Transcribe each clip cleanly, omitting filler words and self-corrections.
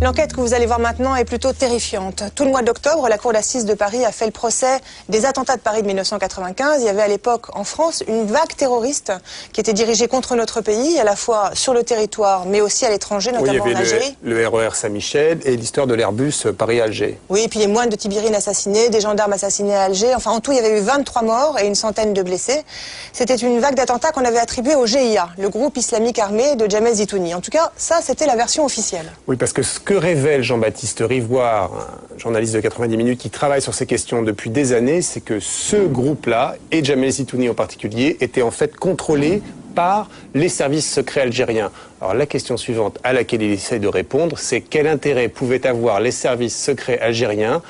L'enquête que vous allez voir maintenant est plutôt terrifiante. Tout le mois d'octobre, la Cour d'assises de Paris a fait le procès des attentats de Paris de 1995. Il y avait à l'époque en France une vague terroriste qui était dirigée contre notre pays, à la fois sur le territoire mais aussi à l'étranger, notamment en Algérie. Le RER Saint-Michel et l'histoire de l'Airbus Paris-Alger. Oui, et puis les moines de Tibérine assassinés, des gendarmes assassinés à Alger. Enfin, en tout, il y avait eu 23 morts et une centaine de blessés. C'était une vague d'attentats qu'on avait attribuée au GIA, le groupe islamique armé de Jamel Zitouni. En tout cas, ça, c'était la version officielle. Oui, parce que ce que révèle Jean-Baptiste Rivoire, un journaliste de 90 minutes qui travaille sur ces questions depuis des années, c'est que ce groupe-là, et Jamel Zitouni en particulier, était en fait contrôlé par les services secrets algériens. Alors la question suivante à laquelle il essaie de répondre, c'est quel intérêt pouvaient avoir les services secrets algériens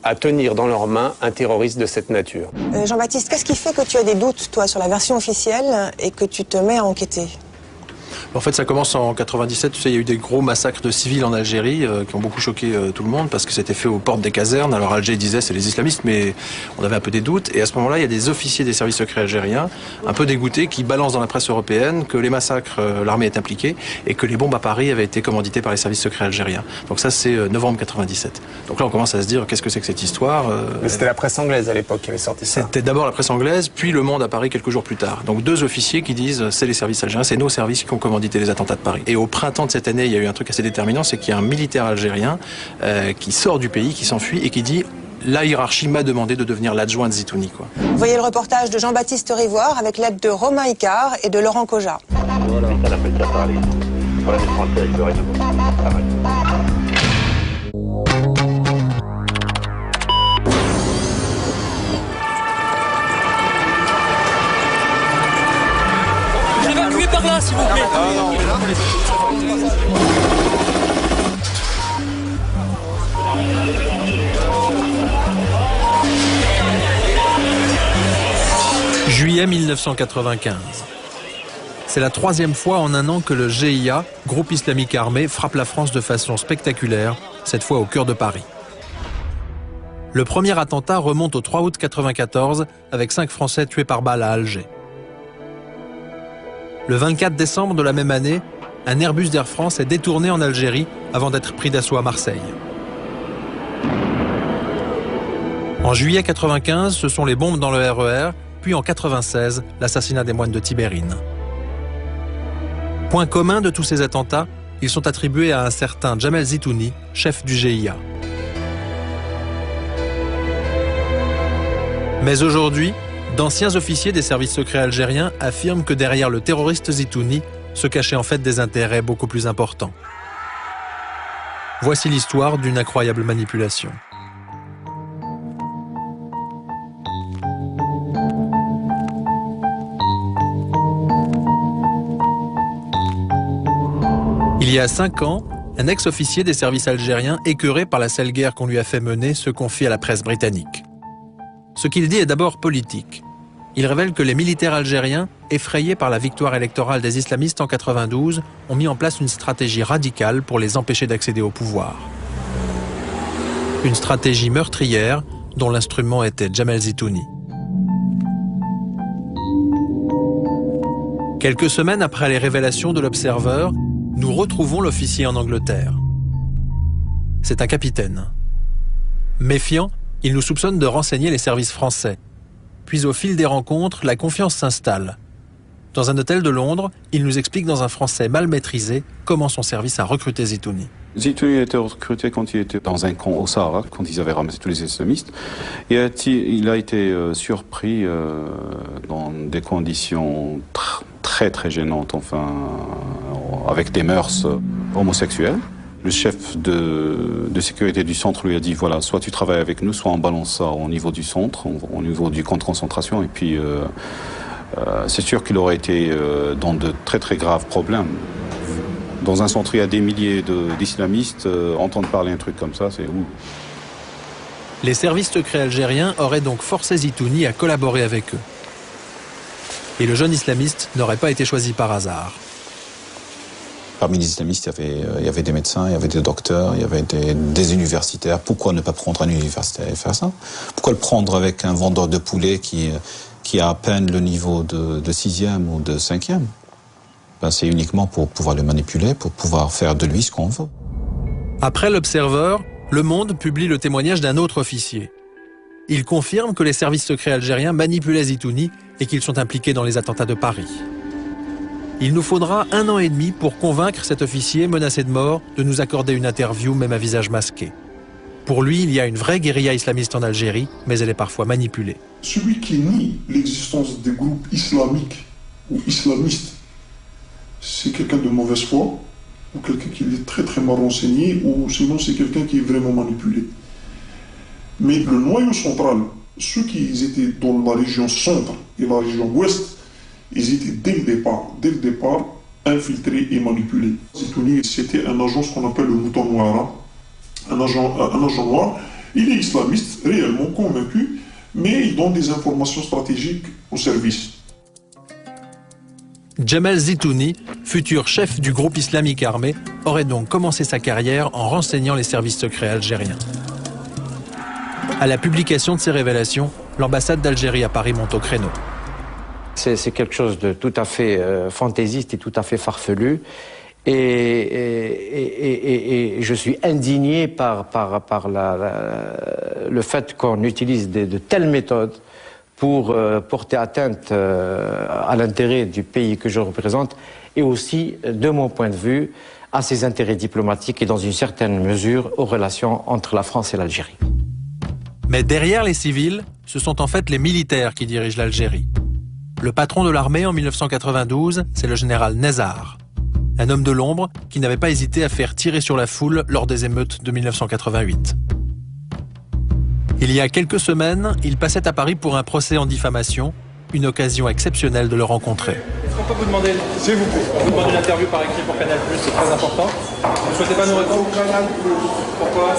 à tenir dans leurs mains un terroriste de cette nature. Jean-Baptiste, qu'est-ce qui fait que tu as des doutes, toi, sur la version officielle et que tu te mets à enquêter ? En fait, ça commence en 97. Tu sais, il y a eu des gros massacres de civils en Algérie qui ont beaucoup choqué tout le monde parce que c'était fait aux portes des casernes. Alors Alger disait c'est les islamistes, mais on avait un peu des doutes. Et à ce moment-là, il y a des officiers des services secrets algériens, un peu dégoûtés, qui balancent dans la presse européenne que les massacres, l'armée est impliquée et que les bombes à Paris avaient été commanditées par les services secrets algériens. Donc ça, c'est novembre 97. Donc là, on commence à se dire qu'est-ce que c'est que cette histoire. Mais c'était la presse anglaise à l'époque qui avait sorti ça. C'était d'abord la presse anglaise, puis Le Monde à Paris quelques jours plus tard. Donc deux officiers qui disent c'est les services algériens, c'est nos services qui ont commandité les attentats de Paris. Et au printemps de cette année, il y a eu un truc assez déterminant, c'est qu'il y a un militaire algérien qui sort du pays, qui s'enfuit et qui dit la hiérarchie m'a demandé de devenir l'adjoint de Zitouni, quoi. Vous voyez le reportage de Jean-Baptiste Rivoire avec l'aide de Romain Icard et de Laurent Koja. Voilà, ça appelle ça parler. Voilà les Français avec le réseau. Évacuez par là, s'il vous plaît. Juillet 1995. C'est la troisième fois en un an que le GIA, groupe islamique armé, frappe la France de façon spectaculaire, cette fois au cœur de Paris. Le premier attentat remonte au 3 août 1994 avec 5 Français tués par balle à Alger. Le 24 décembre de la même année, un Airbus d'Air France est détourné en Algérie avant d'être pris d'assaut à Marseille. En juillet 1995, ce sont les bombes dans le RER, puis en 1996, l'assassinat des moines de Tibérine. Point commun de tous ces attentats, ils sont attribués à un certain Jamel Zitouni, chef du GIA. Mais aujourd'hui, d'anciens officiers des services secrets algériens affirment que derrière le terroriste Zitouni se cachaient en fait des intérêts beaucoup plus importants. Voici l'histoire d'une incroyable manipulation. Il y a 5 ans, un ex-officier des services algériens, écœuré par la sale guerre qu'on lui a fait mener, se confie à la presse britannique. Ce qu'il dit est d'abord politique. Il révèle que les militaires algériens, effrayés par la victoire électorale des islamistes en 92, ont mis en place une stratégie radicale pour les empêcher d'accéder au pouvoir. Une stratégie meurtrière dont l'instrument était Jamel Zitouni. Quelques semaines après les révélations de l'Observer, nous retrouvons l'officier en Angleterre. C'est un capitaine. Méfiant, il nous soupçonne de renseigner les services français. Puis au fil des rencontres, la confiance s'installe. Dans un hôtel de Londres, il nous explique dans un français mal maîtrisé comment son service a recruté Zitouni. Zitouni a été recruté quand il était dans un camp au Sahara, quand ils avaient ramassé tous les islamistes. Et il a été surpris dans des conditions très très gênantes, enfin, avec des mœurs homosexuelles. Le chef de sécurité du centre lui a dit, voilà, soit tu travailles avec nous, soit on balance ça au niveau du centre, au niveau du camp de concentration. Et puis, c'est sûr qu'il aurait été dans de très très graves problèmes. Dans un centre, il y a des milliers d'islamistes, entendre parler un truc comme ça, c'est où? Les services secrets algériens auraient donc forcé Zitouni à collaborer avec eux. Et le jeune islamiste n'aurait pas été choisi par hasard. Parmi les islamistes, il y avait des médecins, il y avait des docteurs, il y avait des universitaires. Pourquoi ne pas prendre un universitaire et faire ça? Pourquoi le prendre avec un vendeur de poulet qui a à peine le niveau de 6e ou de 5e? Ben, c'est uniquement pour pouvoir le manipuler, pour pouvoir faire de lui ce qu'on veut. Après l'Observer, Le Monde publie le témoignage d'un autre officier. Il confirme que les services secrets algériens manipulaient Zitouni et qu'ils sont impliqués dans les attentats de Paris. Il nous faudra 1 an et demi pour convaincre cet officier menacé de mort de nous accorder une interview, même à visage masqué. Pour lui, il y a une vraie guérilla islamiste en Algérie, mais elle est parfois manipulée. Celui qui nie l'existence des groupes islamiques ou islamistes, c'est quelqu'un de mauvaise foi, ou quelqu'un qui est très très mal renseigné, ou sinon c'est quelqu'un qui est vraiment manipulé. Mais le noyau central, ceux qui étaient dans la région centre et la région ouest, ils étaient dès le départ, infiltrés et manipulés. Zitouni, c'était un agent, ce qu'on appelle le mouton noir. Un agent noir, il est islamiste, réellement convaincu, mais il donne des informations stratégiques au service. Djamel Zitouni, futur chef du groupe islamique armé, aurait donc commencé sa carrière en renseignant les services secrets algériens. À la publication de ces révélations, l'ambassade d'Algérie à Paris monte au créneau. C'est quelque chose de tout à fait fantaisiste et tout à fait farfelu. Et je suis indigné par le fait qu'on utilise de telles méthodes pour porter atteinte à l'intérêt du pays que je représente et aussi, de mon point de vue, à ses intérêts diplomatiques et dans une certaine mesure aux relations entre la France et l'Algérie. Mais derrière les civils, ce sont en fait les militaires qui dirigent l'Algérie. Le patron de l'armée en 1992, c'est le général Nezzar. Un homme de l'ombre qui n'avait pas hésité à faire tirer sur la foule lors des émeutes de 1988. Il y a quelques semaines, il passait à Paris pour un procès en diffamation, une occasion exceptionnelle de le rencontrer. Est-ce qu'on peut vous demander, s'il vous plaît, on vous demande une interview par écrit pour Canal+, c'est très important. Vous ne souhaitez pas nous répondre? Pourquoi?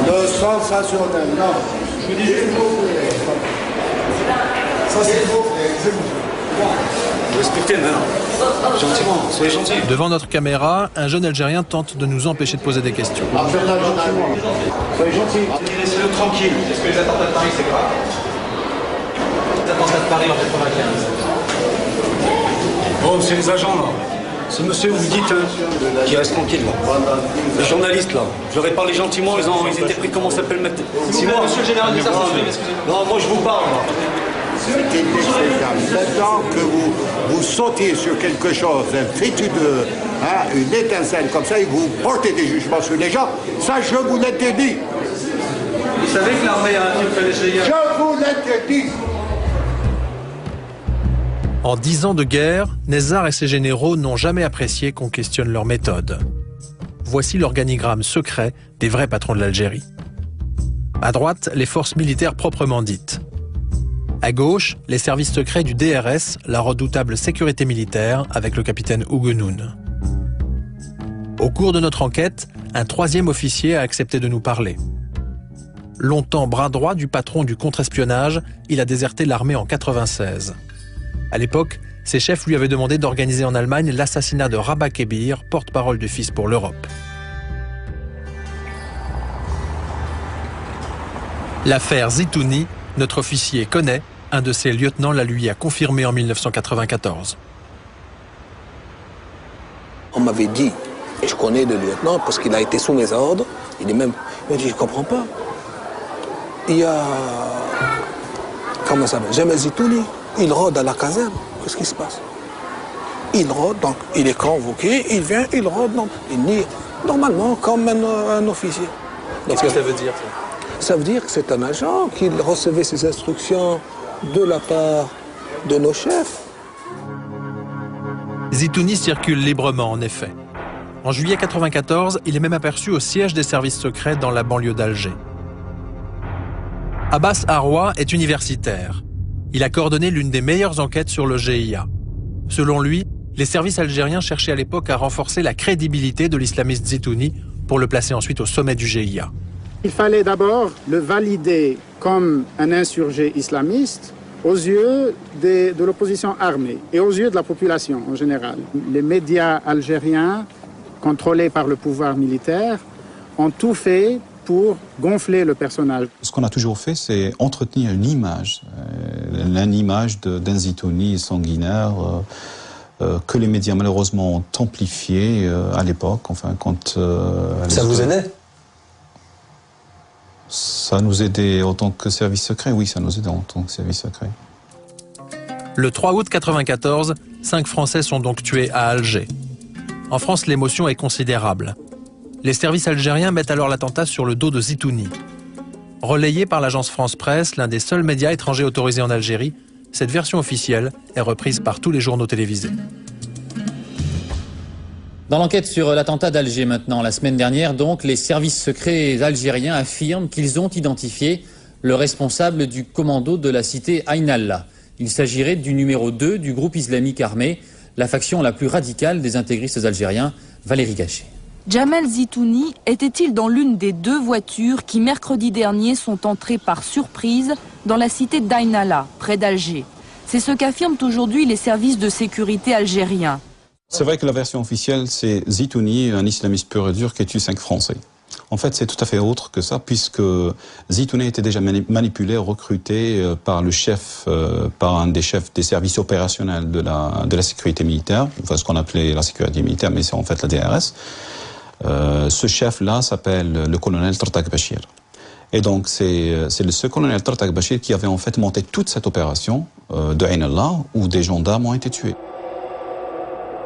Le sensationnel, non. Je vous dis juste... Ça c'est faux. Respectez maintenant. Gentiment, soyez gentils. Devant notre caméra, un jeune Algérien tente de nous empêcher de poser des questions. Soyez gentils. Laissez-le tranquille. Est-ce que les attentats de Paris, c'est grave? Les attentats de Paris en 1995. Bon, c'est les agents là. Ce monsieur, vous dites, qui reste tranquille là. Les journalistes là. Je leur ai parlé gentiment, ils étaient pris, comment ça s'appelle mettre. Monsieur le général de excusez-moi. Non, moi je vous parle là. C'était maintenant que vous sautiez sur quelque chose, un fétu une étincelle comme ça, et vous portez des jugements sur les gens, ça je vous l'interdis. Vous savez que l'armée a infiltré les GIA? Je vous l'interdis. En 10 ans de guerre, Nezzar et ses généraux n'ont jamais apprécié qu'on questionne leur méthode. Voici l'organigramme secret des vrais patrons de l'Algérie. À droite, les forces militaires proprement dites. À gauche, les services secrets du DRS, la redoutable sécurité militaire, avec le capitaine Ougenoun. Au cours de notre enquête, un 3e officier a accepté de nous parler. Longtemps bras droit du patron du contre-espionnage, il a déserté l'armée en 1996. À l'époque, ses chefs lui avaient demandé d'organiser en Allemagne l'assassinat de Rabat Kébir, porte-parole du Fils pour l'Europe. L'affaire Zitouni, notre officier connaît, un de ses lieutenants la lui a confirmé en 1994. On m'avait dit, et je connais le lieutenant parce qu'il a été sous mes ordres, il m'a dit, je ne comprends pas. Il y a, comment ça s'appelle, Djamel Zitouni, il rôde à la caserne, qu'est-ce qui se passe? Il rôde, donc il est convoqué, il vient, il rôde, donc il nie, normalement comme un officier. Qu'est-ce que ça veut dire ça? Ça veut dire que c'est un agent qui recevait ses instructions de la part de nos chefs. Zitouni circule librement, en effet. En juillet 1994, il est même aperçu au siège des services secrets dans la banlieue d'Alger. Abbas Arwa est universitaire. Il a coordonné l'une des meilleures enquêtes sur le GIA. Selon lui, les services algériens cherchaient à l'époque à renforcer la crédibilité de l'islamiste Zitouni pour le placer ensuite au sommet du GIA. Il fallait d'abord le valider comme un insurgé islamiste aux yeux de l'opposition armée et aux yeux de la population en général. Les médias algériens, contrôlés par le pouvoir militaire, ont tout fait pour gonfler le personnage. Ce qu'on a toujours fait, c'est entretenir une image d'un Zitouni sanguinaire, que les médias malheureusement ont amplifié à l'époque. Enfin, quand ça vous aidait? Ça nous aidait en tant que service secret, oui, ça nous aidait en tant que service secret. Le 3 août 1994, 5 Français sont donc tués à Alger. En France, l'émotion est considérable. Les services algériens mettent alors l'attentat sur le dos de Zitouni. Relayé par l'agence France Presse, l'un des seuls médias étrangers autorisés en Algérie, cette version officielle est reprise par tous les journaux télévisés. Dans l'enquête sur l'attentat d'Alger maintenant, la semaine dernière, donc, les services secrets algériens affirment qu'ils ont identifié le responsable du commando de la cité Ain Allah. Il s'agirait du numéro 2 du groupe islamique armé, la faction la plus radicale des intégristes algériens, Valérie Gachet. Jamel Zitouni était-il dans l'une des 2 voitures qui, mercredi dernier, sont entrées par surprise dans la cité d'Ain Allah, près d'Alger? C'est ce qu'affirment aujourd'hui les services de sécurité algériens. C'est vrai que la version officielle, c'est Zitouni, un islamiste pur et dur qui a tué 5 Français. En fait, c'est tout à fait autre que ça, puisque Zitouni était déjà manipulé, recruté par le chef, par un des chefs des services opérationnels de la sécurité militaire, enfin ce qu'on appelait la sécurité militaire, mais c'est en fait la DRS. Ce chef-là s'appelle le colonel Tartak Bachir. Et donc c'est ce colonel Tartak Bachir qui avait en fait monté toute cette opération de Ain Allah, où des gendarmes ont été tués.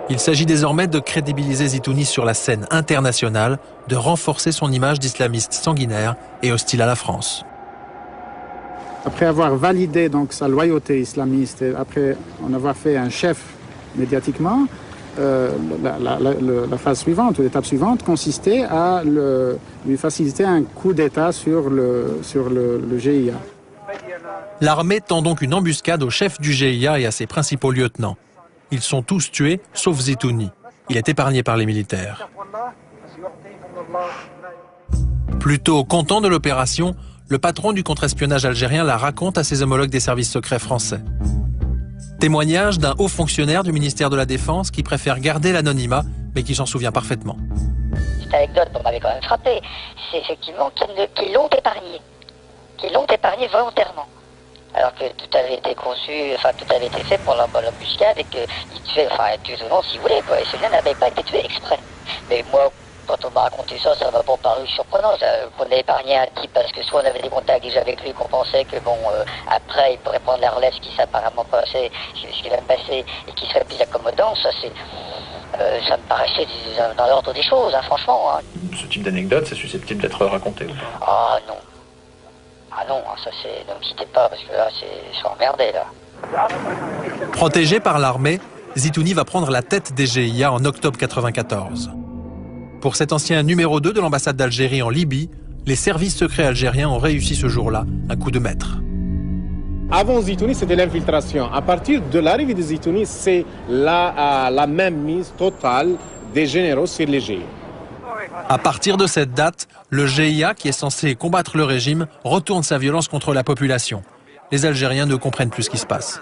Il s'agit désormais de crédibiliser Zitouni sur la scène internationale, de renforcer son image d'islamiste sanguinaire et hostile à la France. Après avoir validé donc sa loyauté islamiste, et après en avoir fait un chef médiatiquement, la phase suivante, ou l'étape suivante, consistait à lui faciliter un coup d'État sur le GIA. L'armée tend donc une embuscade au chef du GIA et à ses principaux lieutenants. Ils sont tous tués, sauf Zitouni. Il est épargné par les militaires. Plutôt content de l'opération, le patron du contre-espionnage algérien la raconte à ses homologues des services secrets français. Témoignage d'un haut fonctionnaire du ministère de la Défense qui préfère garder l'anonymat, mais qui s'en souvient parfaitement. Cette anecdote m'avait quand même frappé. C'est effectivement qu'ils l'ont épargné volontairement. Alors que tout avait été conçu, enfin tout avait été fait pour l'embuscade et qu'il tuait, enfin tué ou non si vous voulez quoi. Et celui-là n'avait pas été tué exprès. Mais moi, quand on m'a raconté ça, ça m'a pas paru surprenant. Qu'on ait épargné un type parce que soit on avait des contacts déjà avec lui, qu'on pensait que bon, après il pourrait prendre la relève, ce qui s'est apparemment passé, ce qui va me passer et qui serait plus accommodant, ça c'est... ça me paraissait dans l'ordre des choses, hein, franchement. Hein. Ce type d'anecdote, c'est susceptible d'être raconté ou pas? Ah non. Ah non, ça c'est... Ne me citez pas, parce que là, je suis emmerdé, là. Protégé par l'armée, Zitouni va prendre la tête des GIA en octobre 1994. Pour cet ancien numéro 2 de l'ambassade d'Algérie en Libye, les services secrets algériens ont réussi ce jour-là un coup de maître. Avant Zitouni, c'était l'infiltration. À partir de l'arrivée de Zitouni, c'est la même mise totale des généraux sur les GIA. À partir de cette date, le GIA, qui est censé combattre le régime, retourne sa violence contre la population. Les Algériens ne comprennent plus ce qui se passe.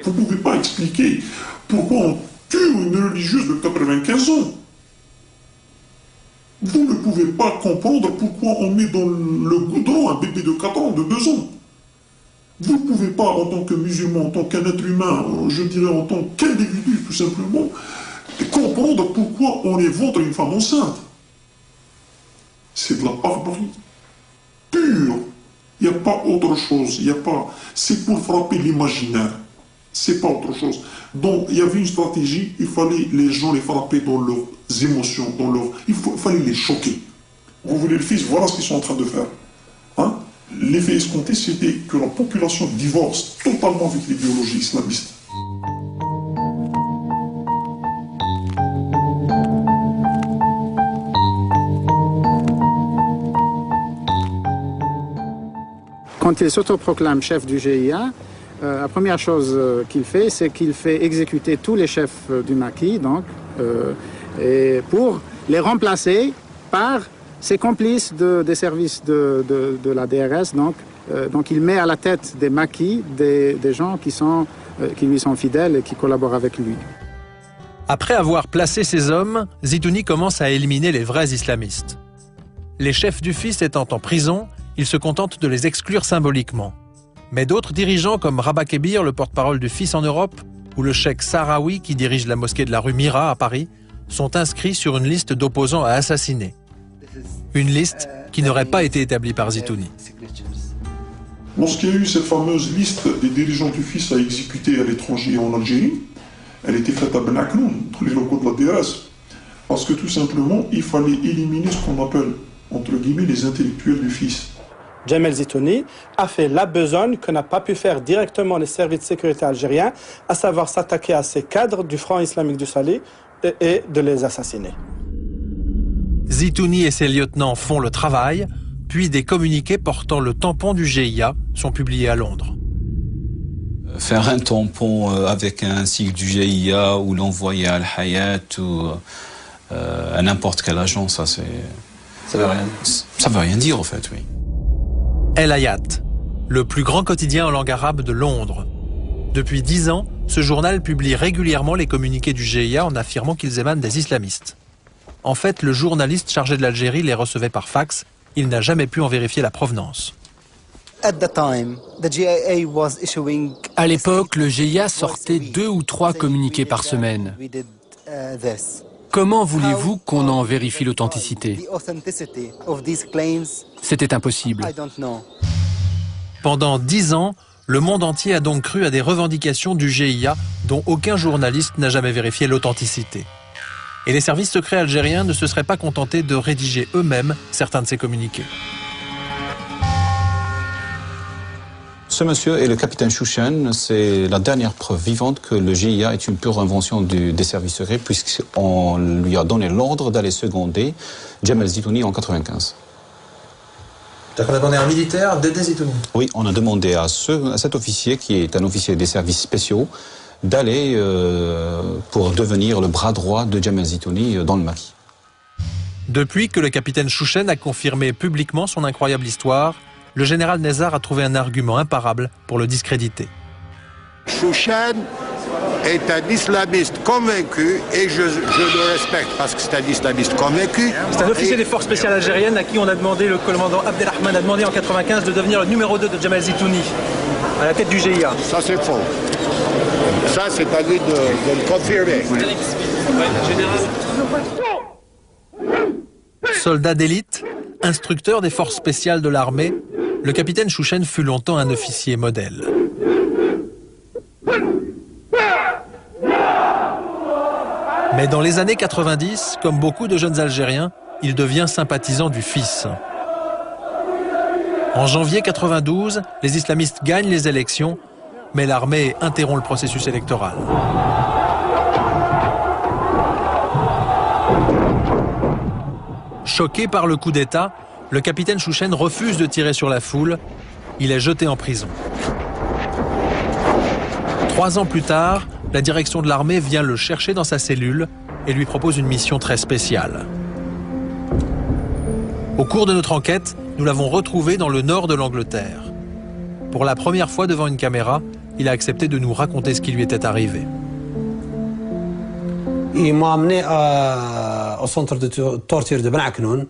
Vous ne pouvez pas expliquer pourquoi on tue une religieuse de 95 ans. Vous ne pouvez pas comprendre pourquoi on met dans le goudron un bébé de 4 ans, de 2 ans. Vous ne pouvez pas, en tant que musulman, en tant qu'un être humain, je dirais en tant qu'individu tout simplement, comprendre pourquoi on éventre une femme enceinte. C'est de la barbarie pure. Il n'y a pas autre chose. C'est pour frapper l'imaginaire. C'est pas autre chose. Donc il y avait une stratégie. Il fallait les gens les frapper dans leurs émotions, il fallait les choquer. Vous voulez le fils, voilà ce qu'ils sont en train de faire. Hein? L'effet escompté, c'était que la population divorce totalement avec l'idéologie islamiste. Quand il s'autoproclame chef du GIA, la première chose qu'il fait, c'est qu'il fait exécuter tous les chefs du maquis, donc, et pour les remplacer par ses complices des services de la DRS. Donc il met à la tête des maquis des gens qui lui sont fidèles et qui collaborent avec lui. Après avoir placé ses hommes, Zitouni commence à éliminer les vrais islamistes. Les chefs du fils étant en prison, il se contente de les exclure symboliquement. Mais d'autres dirigeants comme Rabat Kebir, le porte-parole du fils en Europe, ou le cheikh Sahraoui, qui dirige la mosquée de la rue Mira à Paris, sont inscrits sur une liste d'opposants à assassiner. Une liste qui n'aurait pas été établie par Zitouni. Lorsqu'il y a eu cette fameuse liste des dirigeants du FIS à exécuter à l'étranger et en Algérie, elle était faite à Ben Aknoun, dans les locaux de la DRS. Parce que tout simplement, il fallait éliminer ce qu'on appelle, entre guillemets, les intellectuels du FIS. Jamel Zitouni a fait la besogne que n'a pas pu faire directement les services de sécurité algériens, à savoir s'attaquer à ces cadres du Front islamique du Sahel et de les assassiner. Zitouni et ses lieutenants font le travail, puis des communiqués portant le tampon du GIA sont publiés à Londres. Faire un tampon avec un sigle du GIA ou l'envoyer à Al-Hayat ou à n'importe quelle agence, ça veut rien dire. Ça veut rien dire, en fait, oui. El Hayat, le plus grand quotidien en langue arabe de Londres. Depuis 10 ans, ce journal publie régulièrement les communiqués du GIA en affirmant qu'ils émanent des islamistes. En fait, le journaliste chargé de l'Algérie les recevait par fax. Il n'a jamais pu en vérifier la provenance. À l'époque, le GIA sortait 2 ou 3 communiqués par semaine. Comment voulez-vous qu'on en vérifie l'authenticité? C'était impossible. Pendant 10 ans, le monde entier a donc cru à des revendications du GIA dont aucun journaliste n'a jamais vérifié l'authenticité. Et les services secrets algériens ne se seraient pas contentés de rédiger eux-mêmes certains de ces communiqués. Ce monsieur et le capitaine Chouchen, c'est la dernière preuve vivante que le GIA est une pure invention des services secrets, puisqu'on lui a donné l'ordre d'aller seconder Jamel Zitouni en 1995. On a demandé à un militaire d'aider Zitouni? Oui, on a demandé à cet officier, qui est un officier des services spéciaux, d'aller pour devenir le bras droit de Jamel Zitouni dans le maquis. Depuis que le capitaine Chouchen a confirmé publiquement son incroyable histoire, le général Nezzar a trouvé un argument imparable pour le discréditer. Chouchen est un islamiste convaincu et je le respecte parce que c'est un islamiste convaincu. C'est un officier des forces spéciales algériennes à qui on a demandé, le commandant Abdelrahman a demandé en 1995 de devenir le numéro 2 de Jamel Zitouni, à la tête du GIA. Ça c'est faux. Ça c'est à lui de le confirmer. Soldat d'élite, instructeur des forces spéciales de l'armée, le capitaine Chouchen fut longtemps un officier modèle. Mais dans les années 90, comme beaucoup de jeunes Algériens, il devient sympathisant du FIS. En janvier 92, les islamistes gagnent les élections, mais l'armée interrompt le processus électoral. Choqué par le coup d'État, le capitaine Chouchen refuse de tirer sur la foule. Il est jeté en prison. 3 ans plus tard, la direction de l'armée vient le chercher dans sa cellule et lui propose une mission très spéciale. Au cours de notre enquête, nous l'avons retrouvé dans le nord de l'Angleterre. Pour la première fois devant une caméra, il a accepté de nous raconter ce qui lui était arrivé. Il m'a amené au centre de torture de Ben Aknoun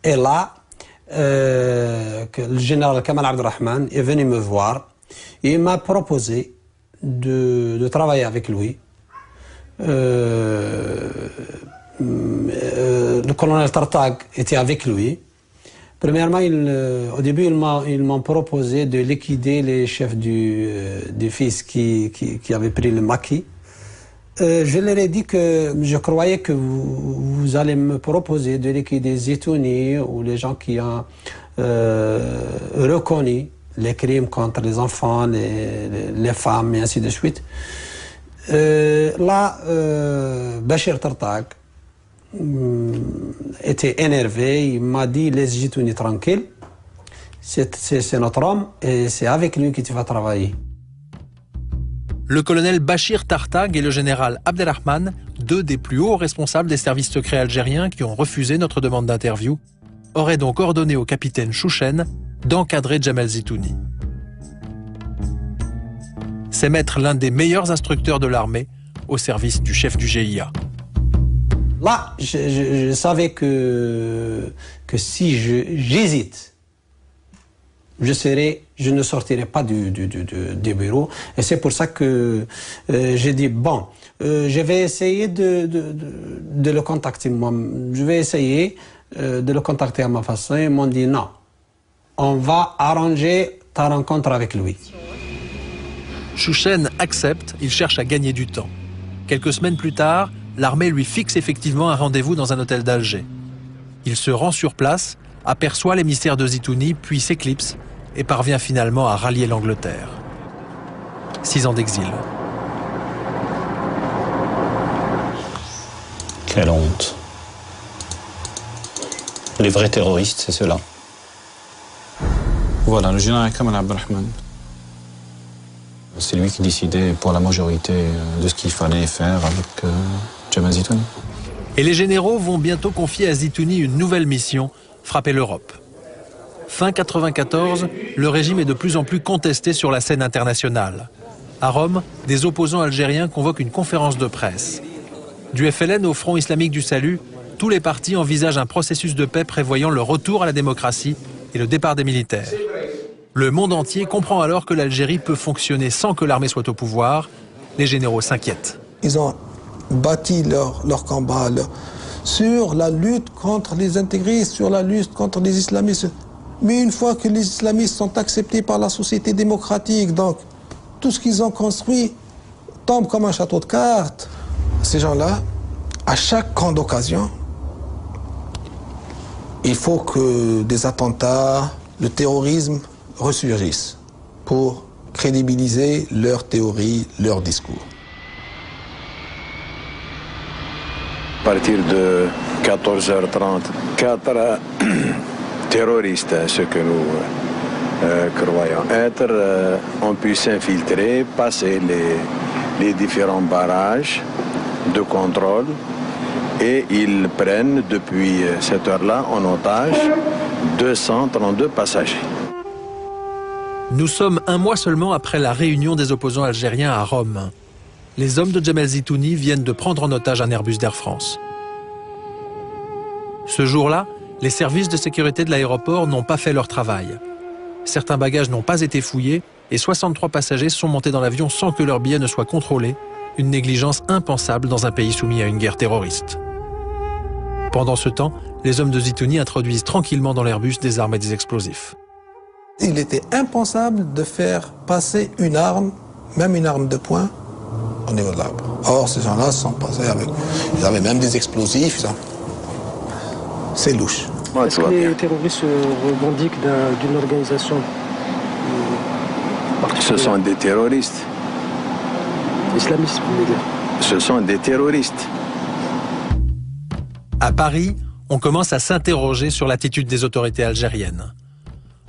et là, le général Kamal Abdelrahman est venu me voir et il m'a proposé de travailler avec lui. Le colonel Tartag était avec lui. Premièrement, au début, ils m'ont proposé de liquider les chefs du FIS qui avaient pris le maquis. Je leur ai dit que je croyais que vous allez me proposer de liquider Zitouni ou les gens qui ont reconnu les crimes contre les enfants, les femmes et ainsi de suite. Là, Bachir Tartag était énervé, il m'a dit laisse Zitouni tranquille, c'est notre homme et c'est avec lui que tu vas travailler. Le colonel Bachir Tartag et le général Abdelrahman, 2 des plus hauts responsables des services secrets algériens qui ont refusé notre demande d'interview, auraient donc ordonné au capitaine Chouchen d'encadrer Jamel Zitouni. C'est mettre l'un des meilleurs instructeurs de l'armée au service du chef du GIA. Là, je savais que si j'hésite je ne sortirai pas du bureau. Et c'est pour ça que j'ai dit, bon, je vais essayer de le contacter. Moi, je vais essayer de le contacter à ma façon. Ils m'ont dit, non, on va arranger ta rencontre avec lui. Chouchen accepte, il cherche à gagner du temps. Quelques semaines plus tard, l'armée lui fixe effectivement un rendez-vous dans un hôtel d'Alger. Il se rend sur place, aperçoit l'émissaire de Zitouni, puis s'éclipse et parvient finalement à rallier l'Angleterre. 6 ans d'exil. Quelle honte. Les vrais terroristes, c'est ceux-là. Voilà, le général Kamal Abdelrahman. C'est lui qui décidait pour la majorité de ce qu'il fallait faire avec Jamal Zitouni. Et les généraux vont bientôt confier à Zitouni une nouvelle mission, frapper l'Europe. Fin 1994, le régime est de plus en plus contesté sur la scène internationale. À Rome, des opposants algériens convoquent une conférence de presse. Du FLN au Front islamique du salut, tous les partis envisagent un processus de paix prévoyant le retour à la démocratie et le départ des militaires. Le monde entier comprend alors que l'Algérie peut fonctionner sans que l'armée soit au pouvoir. Les généraux s'inquiètent. Ils ont bâti leur combat sur la lutte contre les intégristes, sur la lutte contre les islamistes. Mais une fois que les islamistes sont acceptés par la société démocratique, donc tout ce qu'ils ont construit tombe comme un château de cartes. Ces gens-là, à chaque grande occasion, il faut que des attentats, le terrorisme ressurgissent pour crédibiliser leur théorie, leur discours. À partir de 14h30, 4 terroristes, ce que nous croyons être, ont pu s'infiltrer, passer les différents barrages de contrôle et ils prennent depuis cette heure-là en otage 232 passagers. Nous sommes un mois seulement après la réunion des opposants algériens à Rome. Les hommes de Jamal Zitouni viennent de prendre en otage un Airbus d'Air France. Ce jour-là, les services de sécurité de l'aéroport n'ont pas fait leur travail. Certains bagages n'ont pas été fouillés et 63 passagers sont montés dans l'avion sans que leur billet ne soit contrôlé, une négligence impensable dans un pays soumis à une guerre terroriste. Pendant ce temps, les hommes de Zitouni introduisent tranquillement dans l'Airbus des armes et des explosifs. Il était impensable de faire passer une arme, même une arme de poing, au niveau de l'arbre. Or, ces gens-là sont passés avec... Ils avaient même des explosifs. C'est louche. Est-ce que les terroristes revendiquent d'une organisation Ce sont des terroristes. Islamistes, vous voulez dire? Ce sont des terroristes. À Paris, on commence à s'interroger sur l'attitude des autorités algériennes.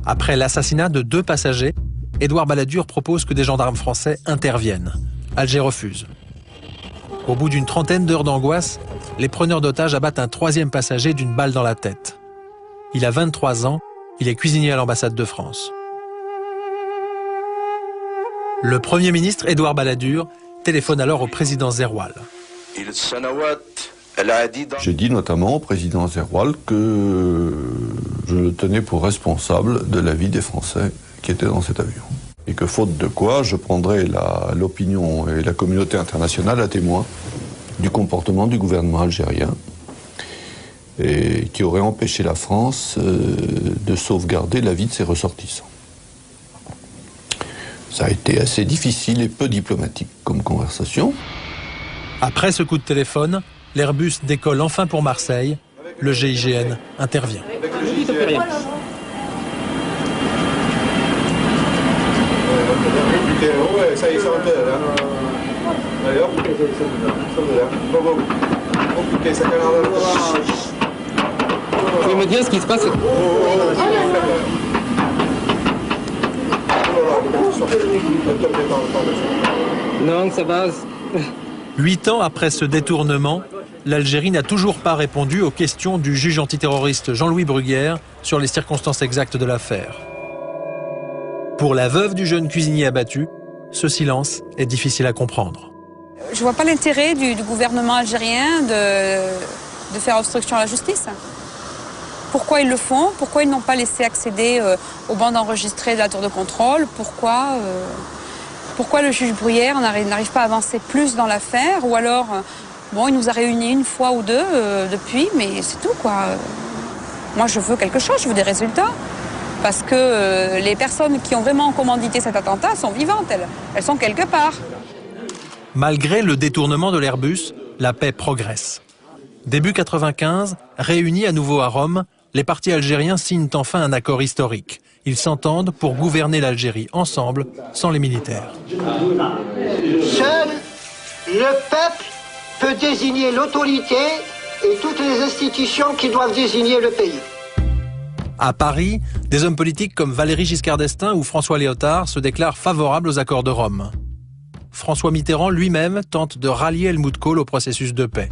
Après l'assassinat de 2 passagers, Édouard Balladur propose que des gendarmes français interviennent. Alger refuse. Au bout d'une trentaine d'heures d'angoisse, les preneurs d'otages abattent un 3e passager d'une balle dans la tête. Il a 23 ans, il est cuisinier à l'ambassade de France. Le Premier ministre Édouard Balladur téléphone alors au président Zeroual. J'ai dit notamment au président Zeroual que je le tenais pour responsable de la vie des Français qui étaient dans cet avion. Et que faute de quoi, je prendrais l'opinion et la communauté internationale à témoin du comportement du gouvernement algérien et qui aurait empêché la France de sauvegarder la vie de ses ressortissants. Ça a été assez difficile et peu diplomatique comme conversation. Après ce coup de téléphone, l'Airbus décolle enfin pour Marseille. Le GIGN intervient. Vous pouvez me dire ce qui se passe? Non, ça va. 8 ans après ce détournement, l'Algérie n'a toujours pas répondu aux questions du juge antiterroriste Jean-Louis Bruguière sur les circonstances exactes de l'affaire. Pour la veuve du jeune cuisinier abattu, ce silence est difficile à comprendre. Je ne vois pas l'intérêt du gouvernement algérien de faire obstruction à la justice. Pourquoi ils le font? Pourquoi ils n'ont pas laissé accéder aux bandes enregistrées de la tour de contrôle? Pourquoi le juge Bruyère n'arrive pas à avancer plus dans l'affaire? Ou alors, bon, il nous a réunis une fois ou deux depuis, mais c'est tout, quoi. Moi, je veux quelque chose, je veux des résultats. Parce que les personnes qui ont vraiment commandité cet attentat sont vivantes, elles sont quelque part. Malgré le détournement de l'Airbus, la paix progresse. Début 95, réunis à nouveau à Rome, les partis algériens signent enfin un accord historique. Ils s'entendent pour gouverner l'Algérie ensemble, sans les militaires. Seul le peuple peut désigner l'autorité et toutes les institutions qui doivent désigner le pays. À Paris, des hommes politiques comme Valéry Giscard d'Estaing ou François Léotard se déclarent favorables aux accords de Rome. François Mitterrand lui-même tente de rallier Helmut Kohl au processus de paix.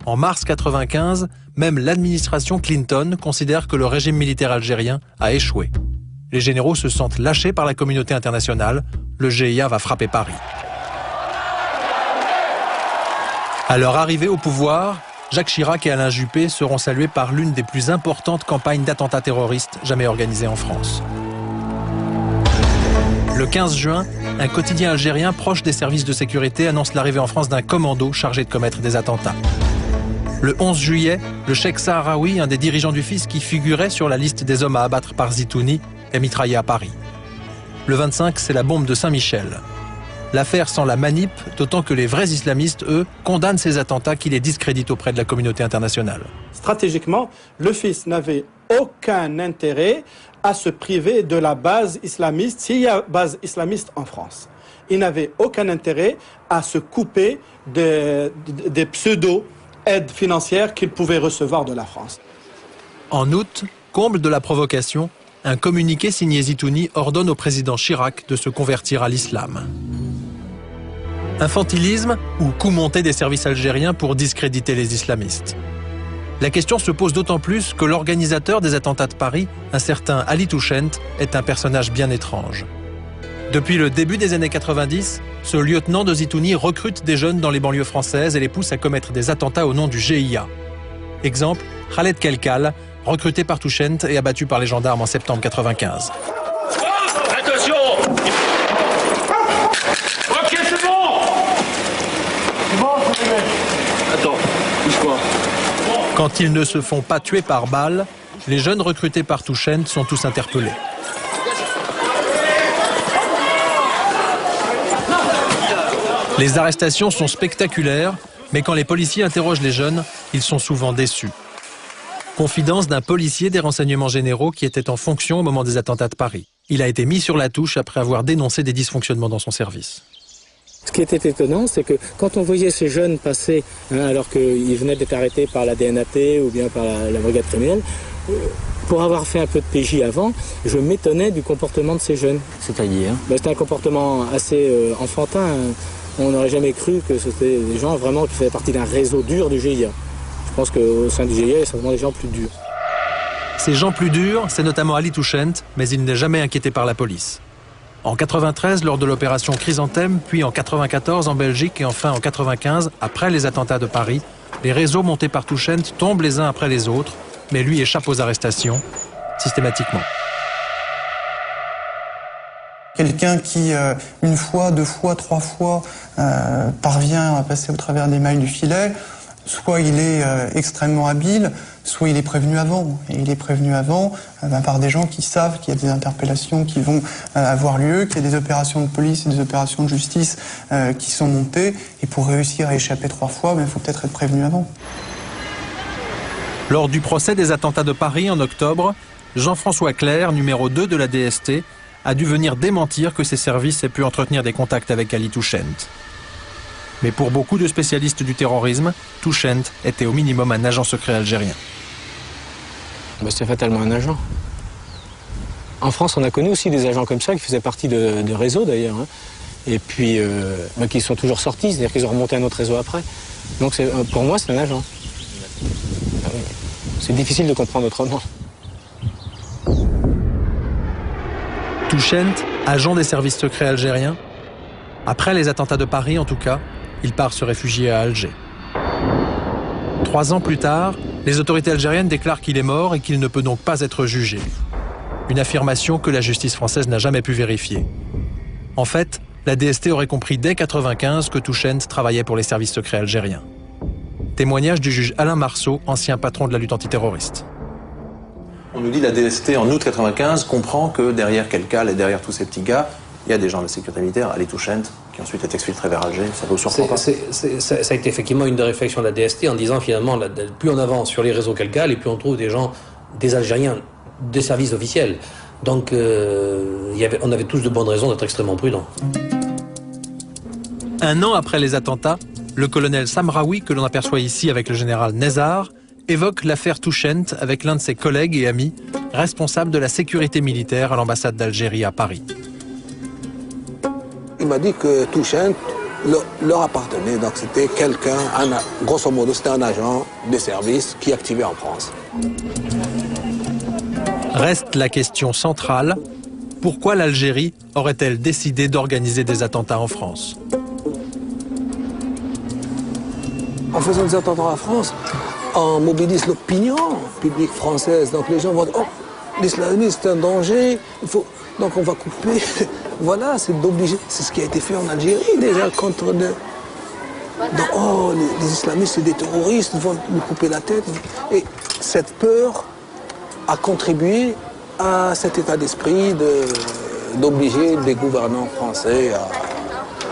En mars 95, même l'administration Clinton considère que le régime militaire algérien a échoué. Les généraux se sentent lâchés par la communauté internationale. Le GIA va frapper Paris. À leur arrivée au pouvoir, Jacques Chirac et Alain Juppé seront salués par l'une des plus importantes campagnes d'attentats terroristes jamais organisées en France. Le 15 juin, un quotidien algérien proche des services de sécurité annonce l'arrivée en France d'un commando chargé de commettre des attentats. Le 11 juillet, le cheikh Sahraoui, un des dirigeants du FIS qui figurait sur la liste des hommes à abattre par Zitouni, est mitraillé à Paris. Le 25, c'est la bombe de Saint-Michel. L'affaire sent la manip, d'autant que les vrais islamistes, eux, condamnent ces attentats qui les discréditent auprès de la communauté internationale. Stratégiquement, le FIS n'avait aucun intérêt à se priver de la base islamiste, s'il y a base islamiste en France. Il n'avait aucun intérêt à se couper des pseudo-aides financières qu'il pouvait recevoir de la France. En août, comble de la provocation, un communiqué signé Zitouni ordonne au président Chirac de se convertir à l'islam. Infantilisme ou coup monté des services algériens pour discréditer les islamistes? La question se pose d'autant plus que l'organisateur des attentats de Paris, un certain Ali Touchent, est un personnage bien étrange. Depuis le début des années 90, ce lieutenant de Zitouni recrute des jeunes dans les banlieues françaises et les pousse à commettre des attentats au nom du GIA. Exemple, Khaled Kelkal, recruté par Touchent et abattu par les gendarmes en septembre 95. Attention! Ok, c'est bon! C'est bon, attends, bouge-toi. Quand ils ne se font pas tuer par balle, les jeunes recrutés par Touchent sont tous interpellés. Les arrestations sont spectaculaires, mais quand les policiers interrogent les jeunes, ils sont souvent déçus. Confidence d'un policier des renseignements généraux qui était en fonction au moment des attentats de Paris. Il a été mis sur la touche après avoir dénoncé des dysfonctionnements dans son service. Ce qui était étonnant, c'est que quand on voyait ces jeunes passer, alors qu'ils venaient d'être arrêtés par la DNAT ou bien par la brigade criminelle, pour avoir fait un peu de PJ avant, je m'étonnais du comportement de ces jeunes. C'est-à-dire C'était un comportement assez enfantin. On n'aurait jamais cru que c'était des gens vraiment qui faisaient partie d'un réseau dur du GIA. Je pense qu'au sein du GIA, il y a certainement des gens plus durs. Ces gens plus durs, c'est notamment Ali Touchent, mais il n'est jamais inquiété par la police. En 93, lors de l'opération Chrysanthème, puis en 94 en Belgique et enfin en 95, après les attentats de Paris, les réseaux montés par Touchent tombent les uns après les autres, mais lui échappe aux arrestations, systématiquement. Quelqu'un qui, une fois, deux fois, trois fois, parvient à passer au travers des mailles du filet, soit il est extrêmement habile, soit il est prévenu avant. Et il est prévenu avant par des gens qui savent qu'il y a des interpellations qui vont avoir lieu, qu'il y a des opérations de police et des opérations de justice qui sont montées. Et pour réussir à échapper trois fois, il faut peut-être être prévenu avant. Lors du procès des attentats de Paris en octobre, Jean-François Clerc, numéro 2 de la DST, a dû venir démentir que ses services aient pu entretenir des contacts avec Ali Touchent. Mais pour beaucoup de spécialistes du terrorisme, Touchent était au minimum un agent secret algérien. C'est fatalement un agent. En France, on a connu aussi des agents comme ça, qui faisaient partie de réseaux d'ailleurs, et puis qui sont toujours sortis, c'est-à-dire qu'ils ont remonté un autre réseau après. Donc pour moi, c'est un agent. C'est difficile de comprendre autrement. Touchent, agent des services secrets algériens. Après les attentats de Paris, en tout cas, il part se réfugier à Alger. 3 ans plus tard, Les autorités algériennes déclarent qu'il est mort et qu'il ne peut donc pas être jugé. Une affirmation que la justice française n'a jamais pu vérifier. En fait, la DST aurait compris dès 1995 que Touchent travaillait pour les services secrets algériens. Témoignage du juge Alain Marceau, ancien patron de la lutte antiterroriste. On nous dit la DST en août 1995 comprend que derrière Kelkal et derrière tous ces petits gars, il y a des gens de la sécurité militaire, Ali Touchent, qui ensuite est exfiltré vers Alger. Ça vous surprend pas? Ça a été effectivement une des réflexions de la DST en disant finalement, plus on avance sur les réseaux Kelkal et plus on trouve des gens, des Algériens, des services officiels. Donc on avait tous de bonnes raisons d'être extrêmement prudents. Un an après les attentats, le colonel Samraoui, que l'on aperçoit ici avec le général Nezar, évoque l'affaire Touchent avec l'un de ses collègues et amis, responsable de la sécurité militaire à l'ambassade d'Algérie à Paris. Il m'a dit que Touchent leur appartenait, donc c'était quelqu'un, grosso modo c'était un agent des services qui activait en France. Reste la question centrale, pourquoi l'Algérie aurait-elle décidé d'organiser des attentats en France? En faisant des attentats en France, on mobilise l'opinion publique française. Donc les gens vont dire, oh, l'islamisme c'est un danger, donc on va couper. Voilà, c'est d'obliger. C'est ce qui a été fait en Algérie déjà contre oh, les islamistes c'est des terroristes, ils vont nous couper la tête. Et cette peur a contribué à cet état d'esprit d'obliger les gouvernants français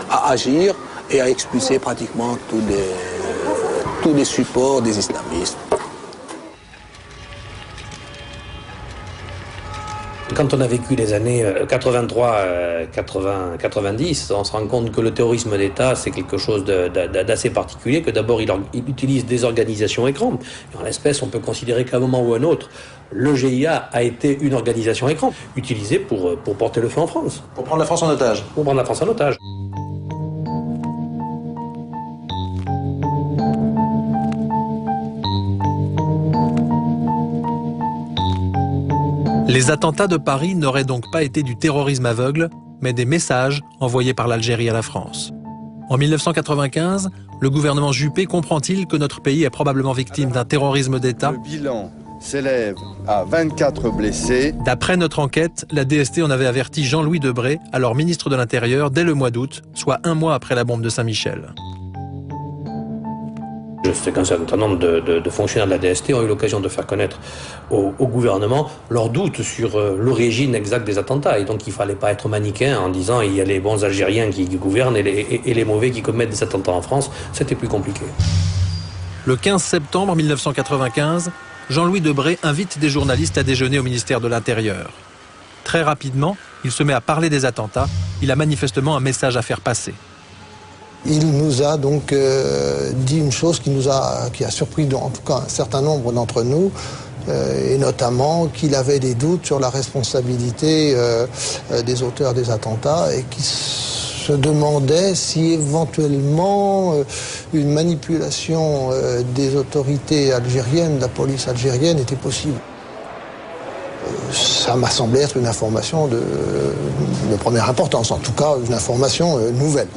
à agir et à expulser pratiquement tous les supports des islamistes. Quand on a vécu les années 83, 80, 90, on se rend compte que le terrorisme d'État, c'est quelque chose d'assez particulier, que d'abord il utilise des organisations écran. Et en l'espèce, on peut considérer qu'à un moment ou à un autre, le GIA a été une organisation écran, utilisée pour porter le feu en France. Pour prendre la France en otage. Pour prendre la France en otage. Les attentats de Paris n'auraient donc pas été du terrorisme aveugle, mais des messages envoyés par l'Algérie à la France. En 1995, le gouvernement Juppé comprend-il que notre pays est probablement victime d'un terrorisme d'État? Le bilan s'élève à 24 blessés. D'après notre enquête, la DST en avait averti Jean-Louis Debré, alors ministre de l'Intérieur, dès le mois d'août, soit un mois après la bombe de Saint-Michel. Je sais qu'un certain nombre de fonctionnaires de la DST ont eu l'occasion de faire connaître au gouvernement leurs doutes sur l'origine exacte des attentats. Et donc il ne fallait pas être manichéen en disant il y a les bons Algériens qui gouvernent et les mauvais qui commettent des attentats en France. C'était plus compliqué. Le 15 septembre 1995, Jean-Louis Debré invite des journalistes à déjeuner au ministère de l'Intérieur. Très rapidement, il se met à parler des attentats. Il a manifestement un message à faire passer. Il nous a donc dit une chose qui a surpris en tout cas un certain nombre d'entre nous, et notamment qu'il avait des doutes sur la responsabilité des auteurs des attentats et qui se demandait si éventuellement une manipulation des autorités algériennes, de la police algérienne, était possible. Ça m'a semblé être une information de première importance, en tout cas une information nouvelle.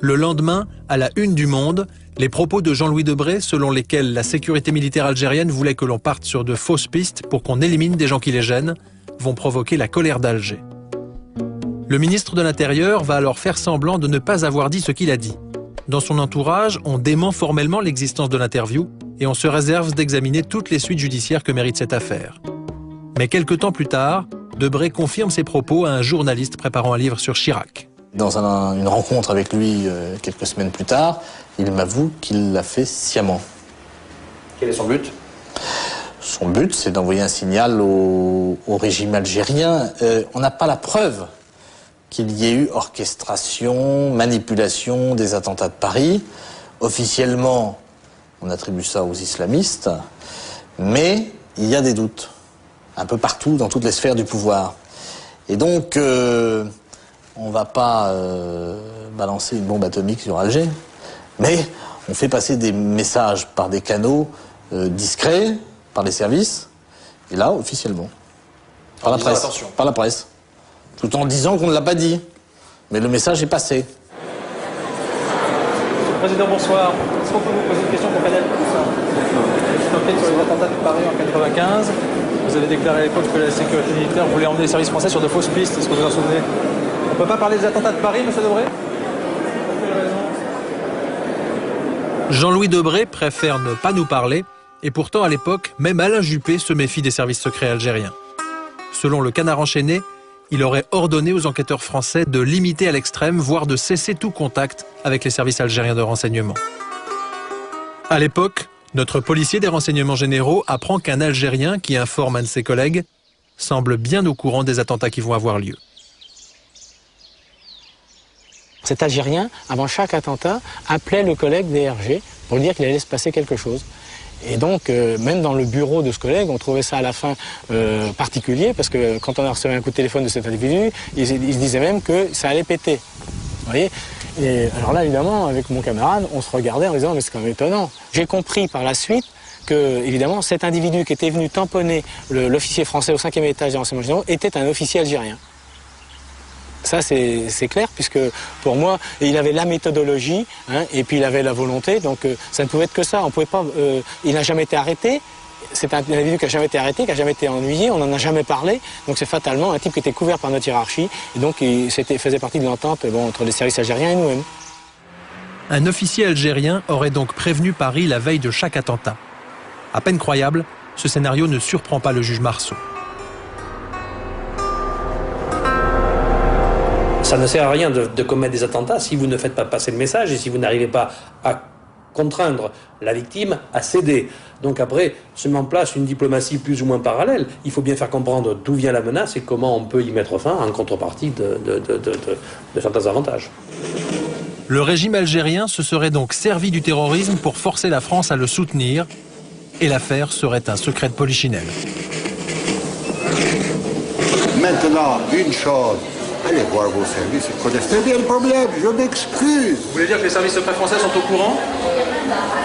Le lendemain, à la une du Monde, les propos de Jean-Louis Debré, selon lesquels la sécurité militaire algérienne voulait que l'on parte sur de fausses pistes pour qu'on élimine des gens qui les gênent, vont provoquer la colère d'Alger. Le ministre de l'Intérieur va alors faire semblant de ne pas avoir dit ce qu'il a dit. Dans son entourage, on dément formellement l'existence de l'interview et on se réserve d'examiner toutes les suites judiciaires que mérite cette affaire. Mais quelque temps plus tard, Debré confirme ses propos à un journaliste préparant un livre sur Chirac. Dans une rencontre avec lui quelques semaines plus tard, il m'avoue qu'il l'a fait sciemment. Quel est son but? Son but, c'est d'envoyer un signal au régime algérien. On n'a pas la preuve qu'il y ait eu orchestration, manipulation des attentats de Paris. Officiellement, on attribue ça aux islamistes, mais il y a des doutes, un peu partout, dans toutes les sphères du pouvoir. Et donc, on ne va pas balancer une bombe atomique sur Alger, mais on fait passer des messages par des canaux discrets, par les services, et là, officiellement. Par la presse. Attention. Par la presse. Tout en disant qu'on ne l'a pas dit. Mais le message est passé. Président, bonsoir. Est-ce qu'on peut vous poser une question pour Canal+? enquête sur les attentats de Paris en 1995. Vous avez déclaré à l'époque que la sécurité militaire voulait emmener les services français sur de fausses pistes. Est-ce que vous en souvenez? On ne peut pas parler des attentats de Paris, monsieur Debré? Jean-Louis Debré préfère ne pas nous parler, et pourtant à l'époque, même Alain Juppé se méfie des services secrets algériens. Selon le Canard enchaîné, il aurait ordonné aux enquêteurs français de limiter à l'extrême, voire de cesser tout contact avec les services algériens de renseignement. À l'époque, notre policier des renseignements généraux apprend qu'un Algérien qui informe un de ses collègues semble bien au courant des attentats qui vont avoir lieu. Cet Algérien, avant chaque attentat, appelait le collègue DRG pour lui dire qu'il allait se passer quelque chose. Et donc, même dans le bureau de ce collègue, on trouvait ça à la fin particulier, parce que quand on a reçu un coup de téléphone de cet individu, il se disait même que ça allait péter. Vous voyez? Et alors là, évidemment, avec mon camarade, on se regardait en disant, mais c'est quand même étonnant. J'ai compris par la suite que, évidemment, cet individu qui était venu tamponner l'officier français au 5e étage des renseignements généraux était un officier algérien. Ça, c'est clair, puisque pour moi, il avait la méthodologie, hein, et puis il avait la volonté, donc ça ne pouvait être que ça. On pouvait pas, il n'a jamais été arrêté, c'est un individu qui n'a jamais été arrêté, qui n'a jamais été ennuyé, on n'en a jamais parlé, donc c'est fatalement un type qui était couvert par notre hiérarchie, et donc il faisait partie de l'entente entre les services algériens et nous-mêmes. Un officier algérien aurait donc prévenu Paris la veille de chaque attentat. À peine croyable, ce scénario ne surprend pas le juge Marceau. Ça ne sert à rien de commettre des attentats si vous ne faites pas passer le message et si vous n'arrivez pas à contraindre la victime à céder. Donc après, se met en place une diplomatie plus ou moins parallèle. Il faut bien faire comprendre d'où vient la menace et comment on peut y mettre fin en contrepartie de certains avantages. Le régime algérien se serait donc servi du terrorisme pour forcer la France à le soutenir, et l'affaire serait un secret de polichinelle. Maintenant, une chose. Allez voir vos services, ils connaissent très bien le problème, je m'excuse. Vous voulez dire que les services secrets français sont au courant?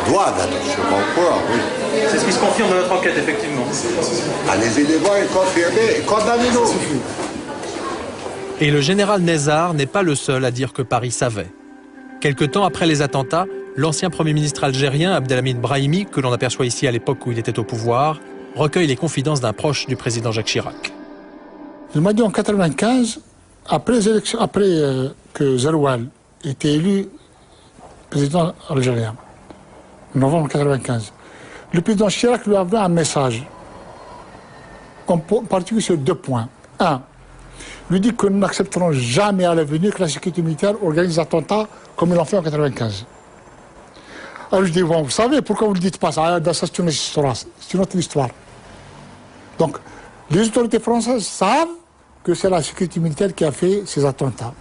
Doivent être sûrement au courant, oui. C'est ce qui se confirme dans notre enquête, effectivement. Allez-y les voir et confirmez, condamnez-nous. Et le général Nezzar n'est pas le seul à dire que Paris savait. Quelque temps après les attentats, l'ancien Premier ministre algérien Abdelhamid Brahimi, que l'on aperçoit ici à l'époque où il était au pouvoir, recueille les confidences d'un proche du président Jacques Chirac. Il m'a dit en 1995, après que Zeroual était élu président algérien, en novembre 1995, le président Chirac lui a envoyé un message, en particulier sur 2 points. 1, lui dit que nous n'accepterons jamais à l'avenir que la sécurité militaire organise des attentats comme ils l'ont fait en 1995. Alors je dis, bon, vous savez pourquoi vous ne le dites pas, ça c'est une histoire, c'est une autre histoire. Donc, les autorités françaises savent que c'est la sécurité militaire qui a fait ces attentats.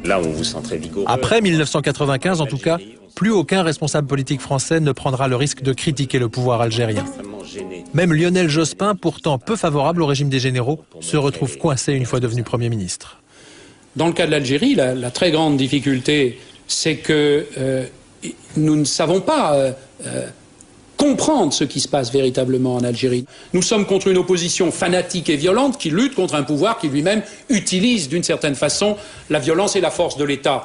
Là, on vous sent très vigoureux. Après 1995, en tout cas, plus aucun responsable politique français ne prendra le risque de critiquer le pouvoir algérien. Même Lionel Jospin, pourtant peu favorable au régime des généraux, se retrouve coincé une fois devenu Premier ministre. Dans le cas de l'Algérie, la très grande difficulté, c'est que nous ne savons pas comprendre ce qui se passe véritablement en Algérie. Nous sommes contre une opposition fanatique et violente qui lutte contre un pouvoir qui lui-même utilise d'une certaine façon la violence et la force de l'État.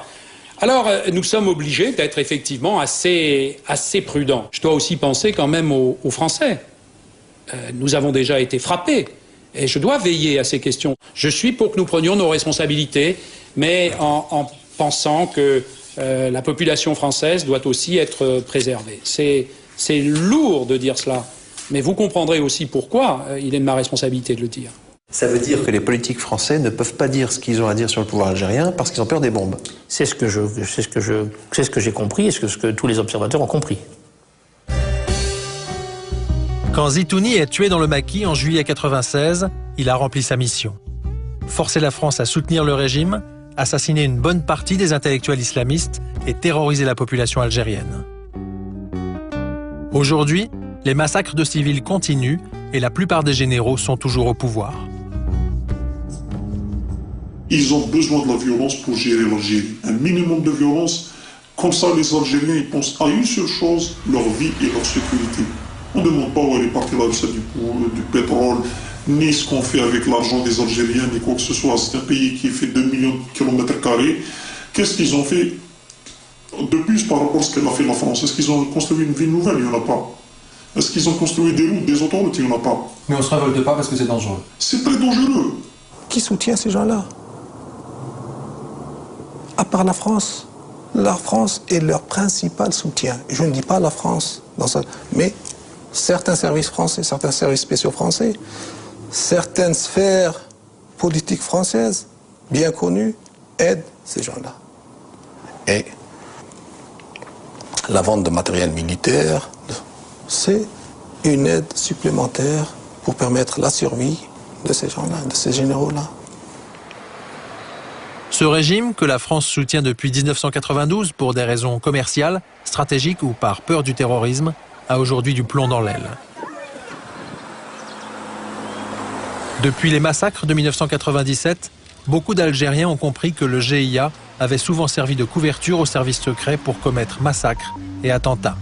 Alors, nous sommes obligés d'être effectivement assez prudents. Je dois aussi penser quand même aux Français. Nous avons déjà été frappés et je dois veiller à ces questions. Je suis pour que nous prenions nos responsabilités, mais en pensant que la population française doit aussi être préservée. C'est lourd de dire cela, mais vous comprendrez aussi pourquoi il est de ma responsabilité de le dire. Ça veut dire que les politiques français ne peuvent pas dire ce qu'ils ont à dire sur le pouvoir algérien parce qu'ils ont peur des bombes. C'est ce que j'ai compris et ce que tous les observateurs ont compris. Quand Zitouni est tué dans le maquis en juillet 1996, il a rempli sa mission. Forcer la France à soutenir le régime, assassiner une bonne partie des intellectuels islamistes et terroriser la population algérienne. Aujourd'hui, les massacres de civils continuent et la plupart des généraux sont toujours au pouvoir. Ils ont besoin de la violence pour gérer l'Algérie. Un minimum de violence, comme ça les Algériens ils pensent à une seule chose, leur vie et leur sécurité. On ne demande pas où elle est partie la recette du pétrole, ni ce qu'on fait avec l'argent des Algériens, ni quoi que ce soit. C'est un pays qui fait 2 millions de kilomètres carrés. Qu'est-ce qu'ils ont fait de plus par rapport à ce qu'elle a fait la France? Est-ce qu'ils ont construit une ville nouvelle? Il n'y en a pas. Est-ce qu'ils ont construit des routes, des autoroutes? Il n'y en a pas. Mais on ne se révolte pas parce que c'est dangereux. C'est très dangereux. Qui soutient ces gens-là? À part la France. La France est leur principal soutien. Je ne dis pas la France, mais certains services français, certains services spéciaux français, certaines sphères politiques françaises, bien connues, aident ces gens-là. Et la vente de matériel militaire, c'est une aide supplémentaire pour permettre la survie de ces gens-là, de ces généraux-là. Ce régime, que la France soutient depuis 1992 pour des raisons commerciales, stratégiques ou par peur du terrorisme, a aujourd'hui du plomb dans l'aile. Depuis les massacres de 1997, beaucoup d'Algériens ont compris que le GIA avait souvent servi de couverture aux services secrets pour commettre massacres et attentats.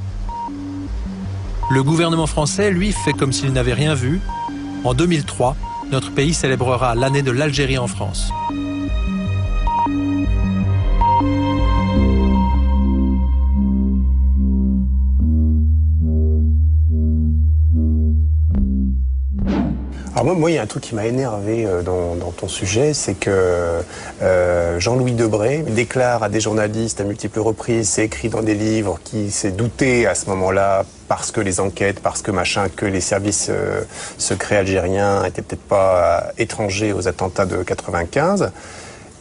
Le gouvernement français, lui, fait comme s'il n'avait rien vu. En 2003, notre pays célébrera l'année de l'Algérie en France. Alors moi, il y a un truc qui m'a énervé dans ton sujet, c'est que Jean-Louis Debré déclare à des journalistes à multiples reprises, c'est écrit dans des livres, qui s'est douté à ce moment-là, parce que les enquêtes, parce que machin, que les services secrets algériens étaient peut-être pas étrangers aux attentats de 95.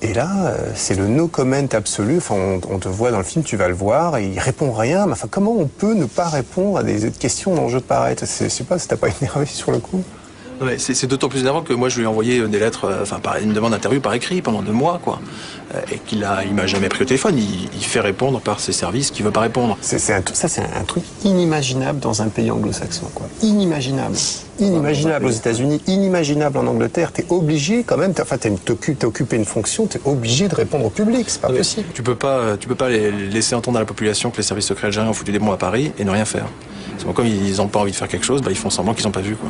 Et là, c'est le no comment absolu. Enfin, on te voit dans le film, tu vas le voir, et il répond rien. Mais enfin, comment on peut ne pas répondre à des questions dont je te paraître? Je sais pas si t'as pas énervé sur le coup. Ouais, c'est d'autant plus énervant que moi je lui ai envoyé des lettres, une demande d'interview par écrit pendant 2 mois, quoi. Et il m'a jamais pris au téléphone. Il fait répondre par ses services qu'il veut pas répondre. C'est un truc inimaginable dans un pays anglo-saxon, quoi. Inimaginable. Inimaginable aux États-Unis, inimaginable en Angleterre. T'es obligé quand même, t'as occupé une fonction, t'es obligé de répondre au public, c'est pas possible. Tu peux pas laisser entendre à la population que les services secrets algériens ont foutu des bombes à Paris et ne rien faire. Comme ils n'ont pas envie de faire quelque chose, ils font semblant qu'ils n'ont pas vu, quoi.